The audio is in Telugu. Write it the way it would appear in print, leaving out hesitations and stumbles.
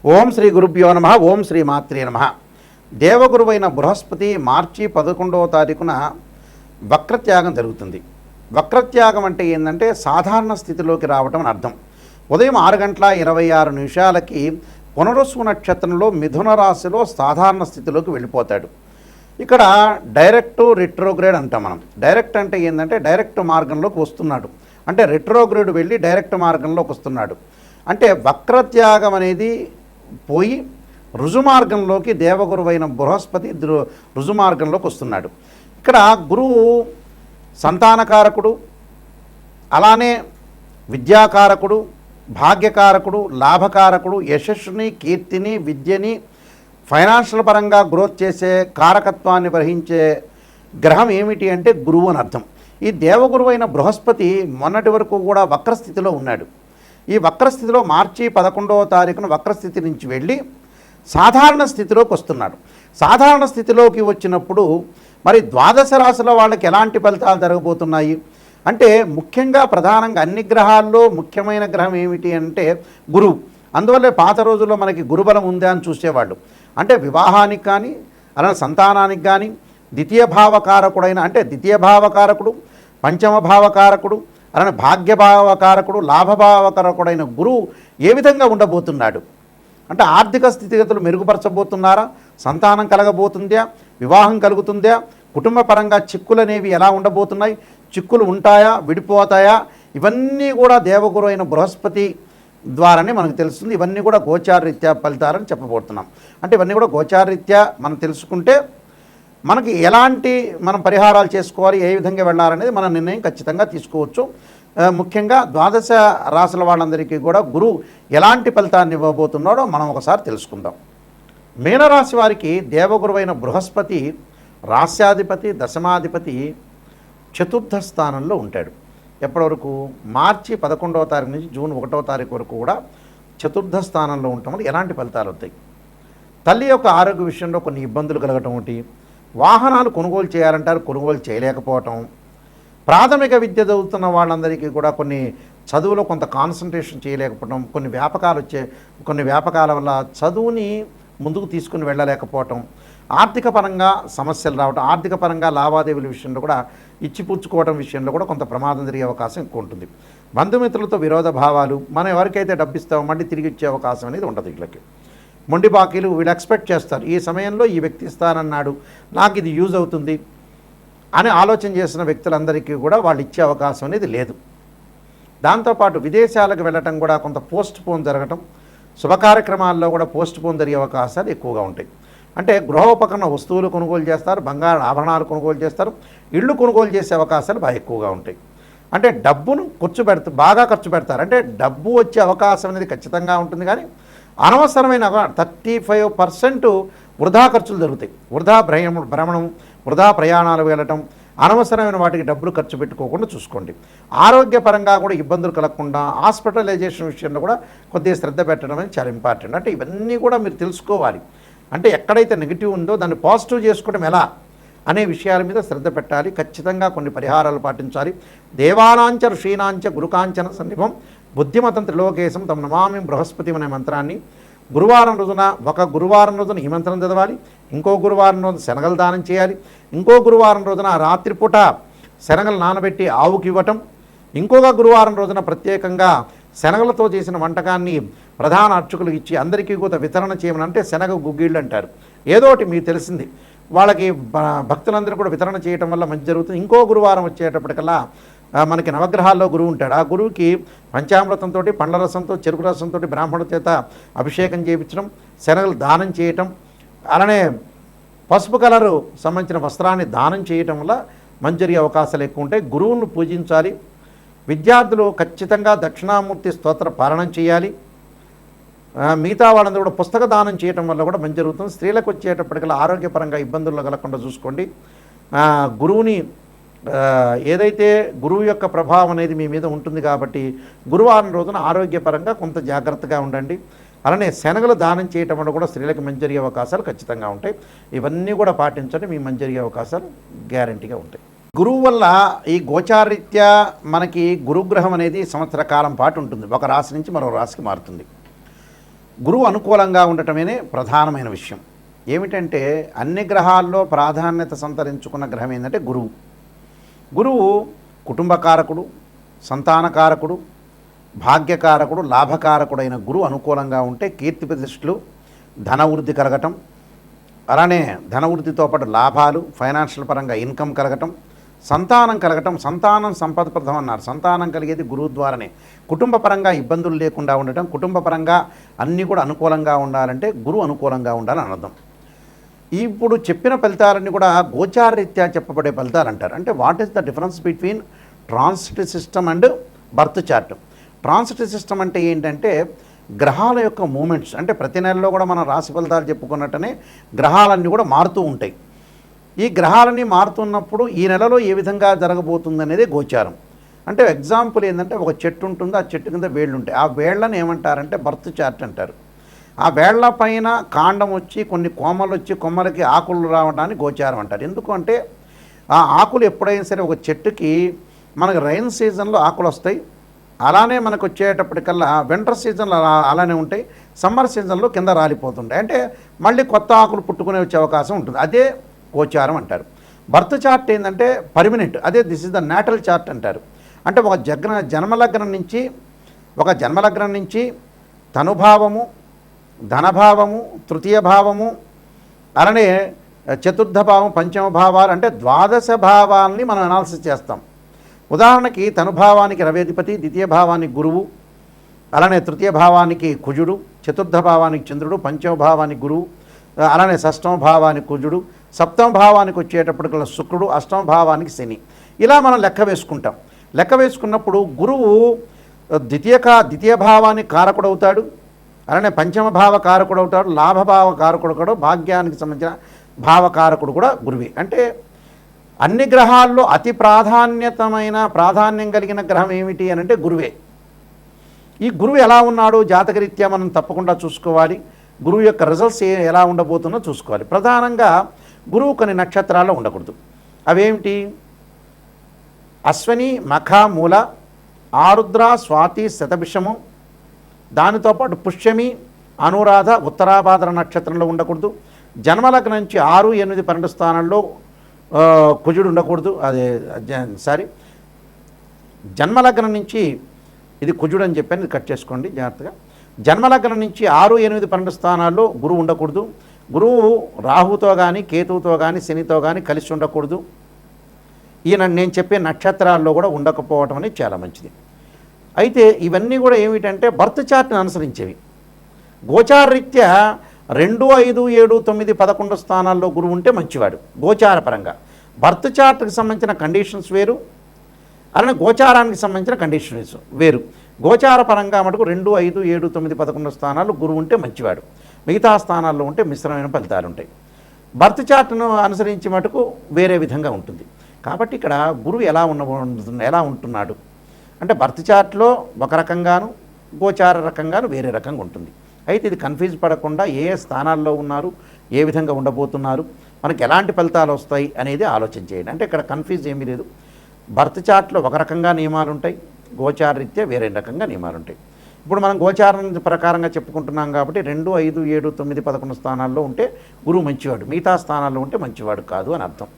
ఓం శ్రీ గురుభ్యో నమ. ఓం శ్రీ మాత్రే నమ. దేవగురువైన బృహస్పతి మార్చి 11వ తారీఖున వక్రత్యాగం జరుగుతుంది. వక్రత్యాగం అంటే ఏంటంటే సాధారణ స్థితిలోకి రావటం అని అర్థం. ఉదయం 6:26 పునరుసు నక్షత్రంలో మిథున రాశిలో సాధారణ స్థితిలోకి వెళ్ళిపోతాడు. ఇక్కడ డైరెక్ట్ రిట్రోగ్రేడ్ అంటాం మనం. డైరెక్ట్ అంటే ఏంటంటే డైరెక్ట్ మార్గంలోకి వస్తున్నాడు, అంటే రిట్రోగ్రేడ్ వెళ్ళి డైరెక్ట్ మార్గంలోకి వస్తున్నాడు. అంటే వక్రత్యాగం అనేది పోయి రుజుమార్గంలోకి దేవగురువైన బృహస్పతి రుజుమార్గంలోకి వస్తున్నాడు. ఇక్కడ గురువు సంతానకారకుడు, అలానే విద్యాకారకుడు, భాగ్యకారకుడు, లాభకారకుడు, యశస్సుని, కీర్తిని, విద్యని, ఫైనాన్షియల్ పరంగా గ్రోత్ చేసే కారకత్వాన్ని వహించే గ్రహం ఏమిటి అంటే గురువు అని అర్థం. ఈ దేవగురువైన బృహస్పతి మొన్నటి వరకు కూడా వక్రస్థితిలో ఉన్నాడు. ఈ వక్రస్థితిలో మార్చి 11వ తారీఖున వక్రస్థితి నుంచి వెళ్ళి సాధారణ స్థితిలోకి వస్తున్నాడు. సాధారణ స్థితిలోకి వచ్చినప్పుడు మరి ద్వాదశ రాశుల వాళ్ళకి ఎలాంటి ఫలితాలు జరగబోతున్నాయి అంటే, ముఖ్యంగా ప్రధానంగా అన్ని గ్రహాల్లో ముఖ్యమైన గ్రహం ఏమిటి అంటే గురువు. అందువల్లే పాత రోజుల్లో మనకి గురుబలం ఉందా అని చూసేవాళ్ళు. అంటే వివాహానికి కానీ అలానే సంతానానికి కానీ ద్వితీయ భావకారకుడైన, అంటే ద్వితీయ భావకారకుడు, పంచమ భావకారకుడు, అలానే భాగ్యభావకారకుడు, లాభభావకారకుడైన గురువు ఏ విధంగా ఉండబోతున్నాడు అంటే, ఆర్థిక స్థితిగతులు మెరుగుపరచబోతున్నారా, సంతానం కలగబోతుందా, వివాహం కలుగుతుందా, కుటుంబ పరంగా చిక్కులు అనేవి ఎలా ఉండబోతున్నాయి, చిక్కులు ఉంటాయా, విడిపోతాయా, ఇవన్నీ కూడా దేవగురు అయిన బృహస్పతి ద్వారానే మనకు తెలుస్తుంది. ఇవన్నీ కూడా గోచారరీత్యా ఫలితాలని చెప్పబోతున్నాం. అంటే ఇవన్నీ కూడా గోచారరీత్యా మనం తెలుసుకుంటే మనకి ఎలాంటి మనం పరిహారాలు చేసుకోవాలి, ఏ విధంగా వెళ్ళాలనేది మన నిర్ణయం ఖచ్చితంగా తీసుకోవచ్చు. ముఖ్యంగా ద్వాదశ రాశుల వాళ్ళందరికీ కూడా గురువు ఎలాంటి ఫలితాన్ని ఇవ్వబోతున్నాడో మనం ఒకసారి తెలుసుకుందాం. మీనరాశి వారికి దేవగురువైన బృహస్పతి రాస్యాధిపతి, దశమాధిపతి చతుర్థ స్థానంలో ఉంటాడు. ఎప్పటివరకు? మార్చి 11వ తారీఖు నుంచి జూన్ 1వ తారీఖు వరకు కూడా చతుర్థ స్థానంలో ఉండటం వల్ల ఎలాంటి ఫలితాలు వస్తాయి? తల్లి యొక్క ఆరోగ్య విషయంలో కొన్ని ఇబ్బందులు కలగటం ఒకటి, వాహనాలు కొనుగోలు చేయాలంటారు, కొనుగోలు చేయలేకపోవటం, ప్రాథమిక విద్య చదువుతున్న వాళ్ళందరికీ కూడా కొన్ని చదువులో కొంత కాన్సన్ట్రేషన్ చేయలేకపోవటం, కొన్ని వ్యాపకాల వల్ల చదువుని ముందుకు తీసుకుని వెళ్ళలేకపోవటం, ఆర్థిక పరంగా సమస్యలు రావటం, ఆర్థిక పరంగా లావాదేవీల విషయంలో కూడా ఇచ్చిపుచ్చుకోవడం విషయంలో కూడా కొంత ప్రమాదం జరిగే అవకాశం ఎక్కువ ఉంటుంది. బంధుమిత్రులతో విరోధ భావాలు, మనం ఎవరికైతే డబ్బు ఇస్తామో మళ్ళీ తిరిగి ఇచ్చే అవకాశం అనేది ఉండదు. వీళ్ళకి మొండి బాకీలు వీళ్ళు ఎక్స్పెక్ట్ చేస్తారు, ఈ సమయంలో ఈ వ్యక్తి ఇస్తానన్నాడు, నాకు ఇది యూజ్ అవుతుంది అని ఆలోచన చేసిన వ్యక్తులందరికీ కూడా వాళ్ళు ఇచ్చే అవకాశం అనేది లేదు. దాంతోపాటు విదేశాలకు వెళ్ళటం కూడా కొంత పోస్ట్ పోన్ జరగటం, శుభ కార్యక్రమాల్లో కూడా పోస్ట్ పోన్ జరిగే అవకాశాలు ఎక్కువగా ఉంటాయి. అంటే గృహోపకరణ వస్తువులు కొనుగోలు చేస్తారు, బంగారు ఆభరణాలు కొనుగోలు చేస్తారు, ఇళ్ళు కొనుగోలు చేసే అవకాశాలు బాగా ఎక్కువగా ఉంటాయి. అంటే డబ్బును బాగా ఖర్చు పెడతారు. అంటే డబ్బు వచ్చే అవకాశం అనేది ఖచ్చితంగా ఉంటుంది, కానీ అనవసరమైన 35% వృధా ఖర్చులు జరుగుతాయి. వృధా భ్రమణం, వృధా ప్రయాణాలు వెళ్ళటం, అనవసరమైన వాటికి డబ్బులు ఖర్చు పెట్టుకోకుండా చూసుకోండి. ఆరోగ్యపరంగా కూడా ఇబ్బందులు కలగకుండా హాస్పిటలైజేషన్ విషయంలో కూడా కొద్దిగా శ్రద్ధ పెట్టడం అనేది చాలా ఇంపార్టెంట్. అంటే ఇవన్నీ కూడా మీరు తెలుసుకోవాలి. అంటే ఎక్కడైతే నెగిటివ్ ఉందో దాన్ని పాజిటివ్ చేసుకోవడం ఎలా అనే విషయాల మీద శ్రద్ధ పెట్టాలి. ఖచ్చితంగా కొన్ని పరిహారాలు పాటించాలి. దేవానాంచ ఋషీనాంచ గురుకాంచన సన్నిభం బుద్ధిమతం త్రిలోకేశం తమ నమామి బృహస్పతి అనే మంత్రాన్ని గురువారం రోజున ఈ మంత్రం చదవాలి, ఇంకో గురువారం రోజున శనగలు దానం చేయాలి, ఇంకో గురువారం రోజున రాత్రిపూట శనగలు నానబెట్టి ఆవుకి ఇవ్వటం, ఇంకొక గురువారం రోజున ప్రత్యేకంగా శనగలతో చేసిన వంటకాన్ని ప్రధాన అర్చకులకు ఇచ్చి అందరికీ కూడా వితరణ చేయమని, అంటే శనగ గుగ్గిళ్ళు అంటారు, ఏదోటి మీకు తెలిసింది వాళ్ళకి భక్తులందరూ కూడా వితరణ చేయటం వల్ల మంచి జరుగుతుంది. ఇంకో గురువారం వచ్చేటప్పటికల్లా మనకి నవగ్రహాల్లో గురువు ఉంటాడు, ఆ గురువుకి పంచామృతంతో, పండ్ల రసంతో, చెరుకు రసంతో బ్రాహ్మణుల చేత అభిషేకం చేయించడం, శనగలు దానం చేయటం, అలానే పసుపు కలరు సంబంధించిన వస్త్రాన్ని దానం చేయటం వల్ల మంచి జరిగే అవకాశాలు ఎక్కువ ఉంటాయి. గురువులను పూజించాలి. విద్యార్థులు ఖచ్చితంగా దక్షిణామూర్తి స్తోత్ర పాలనం చేయాలి. మిగతా వాళ్ళందరూ కూడా పుస్తక దానం చేయటం వల్ల కూడా మంచి జరుగుతుంది. స్త్రీలకు వచ్చేటప్పటికల్లా ఆరోగ్యపరంగా ఇబ్బందులు కలగకుండా చూసుకోండి. గురువుని ఏదైతే గురువు యొక్క ప్రభావం అనేది మీ మీద ఉంటుంది కాబట్టి గురువారం రోజున ఆరోగ్యపరంగా కొంత జాగ్రత్తగా ఉండండి. అలానే శనగలు దానం చేయటం వల్ల కూడా స్త్రీలకు మంచి జరిగే అవకాశాలు ఖచ్చితంగా ఉంటాయి. ఇవన్నీ కూడా పాటించండి, మీ మంచి జరిగే అవకాశాలు గ్యారంటీగా ఉంటాయి. గురువు వల్ల ఈ గోచారరీత్యా మనకి గురుగ్రహం అనేది సంవత్సర కాలం పాటు ఉంటుంది. ఒక రాశి నుంచి మరో రాశికి మారుతుంది. గురువు అనుకూలంగా ఉండటమే ప్రధానమైన విషయం. ఏమిటంటే అన్ని గ్రహాల్లో ప్రాధాన్యత సంతరించుకున్న గ్రహం ఏంటంటే గురువు. గురువు కుటుంబకారకుడు, సంతానకారకుడు, భాగ్యకారకుడు, లాభకారకుడైన గురువు అనుకూలంగా ఉంటే కీర్తి ప్రతిష్టలు, ధనవృద్ధి కలగటం, అలానే ధనవృద్ధితో పాటు లాభాలు, ఫైనాన్షియల్ పరంగా ఇన్కమ్ కలగటం, సంతానం కలగటం. సంతానం సంపదప్రదం అన్నారు. సంతానం కలిగేది గురువు ద్వారానే. కుటుంబ పరంగా ఇబ్బందులు లేకుండా ఉండటం, కుటుంబ పరంగా అన్నీ కూడా అనుకూలంగా ఉండాలంటే గురువు అనుకూలంగా ఉండాలని అర్థం. ఇప్పుడు చెప్పిన ఫలితాలన్నీ కూడా గోచారరీత్యా చెప్పబడే ఫలితాలు అంటారు. అంటే what is the difference between transit system and birth chart? Transit system అంటే ఏంటంటే గ్రహాల యొక్క మూమెంట్స్. అంటే ప్రతి నెలలో కూడా మనం రాశి ఫలితాలు చెప్పుకున్నట్టనే గ్రహాలన్నీ కూడా మారుతూ ఉంటాయి. ఈ గ్రహాలన్నీ మారుతున్నప్పుడు ఈ నెలలో ఏ విధంగా జరగబోతుంది అనేది గోచారం. అంటే ఎగ్జాంపుల్ ఏంటంటే ఒక చెట్టు ఉంటుంది, ఆ చెట్టు కింద వేళ్ళు ఉంటాయి. ఆ వేళ్ళని ఏమంటారంటే బర్త్ చార్ట్ అంటారు. ఆ వేళ్ల పైన కాండం వచ్చి కొన్ని కొమ్మలు వచ్చి కొమ్మలకి ఆకులు రావడానికి గోచారం అంటారు. ఎందుకంటే ఆ ఆకులు ఎప్పుడైనా సరే ఒక చెట్టుకి మనకు రైన్ సీజన్లో ఆకులు వస్తాయి, అలానే మనకు వచ్చేటప్పటికల్లా వింటర్ సీజన్లో అలానే ఉంటాయి, సమ్మర్ సీజన్లో కింద రాలిపోతుంటాయి. అంటే మళ్ళీ కొత్త ఆకులు పుట్టుకునే వచ్చే అవకాశం ఉంటుంది. అదే గోచారం అంటారు. బర్త్ చార్ట్ ఏంటంటే పర్మనెంట్. అదే this is the natal chart అంటారు. అంటే ఒక జన్మలగ్నం నుంచి తనుభావము, ధనభావము, తృతీయ భావము, అలానే చతుర్థ భావం, పంచమ భావాలు, అంటే ద్వాదశ భావాల్ని మనం అనాలిసిస్ చేస్తాం. ఉదాహరణకి తనుభావానికి రవేధిపతి, ద్వితీయ భావానికి గురువు, అలానే తృతీయ భావానికి కుజుడు, చతుర్థ భావానికి చంద్రుడు, పంచమ భావానికి గురువు, అలానే షష్టమ భావానికి కుజుడు, సప్తమ భావానికి వచ్చేటప్పటికల్లా శుక్రుడు, అష్టమ భావానికి శని. ఇలా మనం లెక్క వేసుకుంటాం. లెక్క వేసుకున్నప్పుడు గురువు ద్వితీయ భావానికి కారకుడవుతాడు, అలానే పంచమ భావ కారకుడు అవుతాడు, లాభభావ కారకుడు కూడా, భాగ్యానికి సంబంధించిన భావకారకుడు కూడా గురువే. అంటే అన్ని గ్రహాల్లో అతి ప్రాధాన్యం కలిగిన గ్రహం ఏమిటి అని అంటే గురువే. ఈ గురువు ఎలా ఉన్నాడు జాతకరీత్యా మనం తప్పకుండా చూసుకోవాలి. గురువు యొక్క రిజల్ట్స్ ఎలా ఉండబోతుందో చూసుకోవాలి. ప్రధానంగా గురువు కొన్ని నక్షత్రాల్లో ఉండకూడదు. అవేమిటి? అశ్విని, మఖ, మూల, ఆరుద్ర, స్వాతి, శతభిషము, దానితో పాటు పుష్యమి, అనురాధ, ఉత్తరాభాద్ర నక్షత్రంలో ఉండకూడదు. జన్మలగ్నం నుంచి 6, 8, 12 స్థానాల్లో కుజుడు ఉండకూడదు. జన్మలగ్నం నుంచి, ఇది కుజుడు అని చెప్పాను, ఇది కట్ చేసుకోండి జాగ్రత్తగా. జన్మలగ్నం నుంచి 6, 8, 12 స్థానాల్లో గురువు ఉండకూడదు. గురువు రాహుతో కానీ, కేతువుతో కానీ, శనితో కానీ కలిసి ఉండకూడదు. ఈయన నేను చెప్పే నక్షత్రాల్లో కూడా ఉండకపోవటం అనేది చాలా మంచిది. అయితే ఇవన్నీ కూడా ఏమిటంటే బర్త్ చార్ట్ని అనుసరించేవి. గోచారరీత్యా 2, 5, 7, 9, 11 స్థానాల్లో గురువు ఉంటే మంచివాడు గోచారపరంగా. బర్త్ చార్ట్కి సంబంధించిన కండిషన్స్ వేరు, అలానే గోచారానికి సంబంధించిన కండిషన్స్ వేరు. గోచారపరంగా మటుకు 2, 5, 7, 9, 11 స్థానాలు గురువు ఉంటే మంచివాడు. మిగతా స్థానాల్లో ఉంటే మిశ్రమైన ఫలితాలు ఉంటాయి. బర్త్ చార్ట్ను అనుసరించి మటుకు వేరే విధంగా ఉంటుంది. కాబట్టి ఇక్కడ గురువు ఎలా ఉంటున్నాడు అంటే బర్త్ చార్ట్లో ఒక రకంగాను, గోచార రకంగాను వేరే రకంగా ఉంటుంది. అయితే ఇది కన్ఫ్యూజ్ పడకుండా ఏ స్థానాల్లో ఉన్నారు, ఏ విధంగా ఉండబోతున్నారు, మనకి ఎలాంటి ఫలితాలు వస్తాయి అనేది ఆలోచన చేయండి. అంటే ఇక్కడ కన్ఫ్యూజ్ ఏమీ లేదు. బర్త్ చార్ట్లో ఒక రకంగా నియమాలు ఉంటాయి, గోచారరీత్యా వేరే రకంగా నియమాలు ఉంటాయి. ఇప్పుడు మనం గోచారం ప్రకారంగా చెప్పుకుంటున్నాం కాబట్టి 2, 5, 7, 9, 11 స్థానాల్లో ఉంటే గురువు మంచివాడు, మిగతా స్థానాల్లో ఉంటే మంచివాడు కాదు అని అర్థం.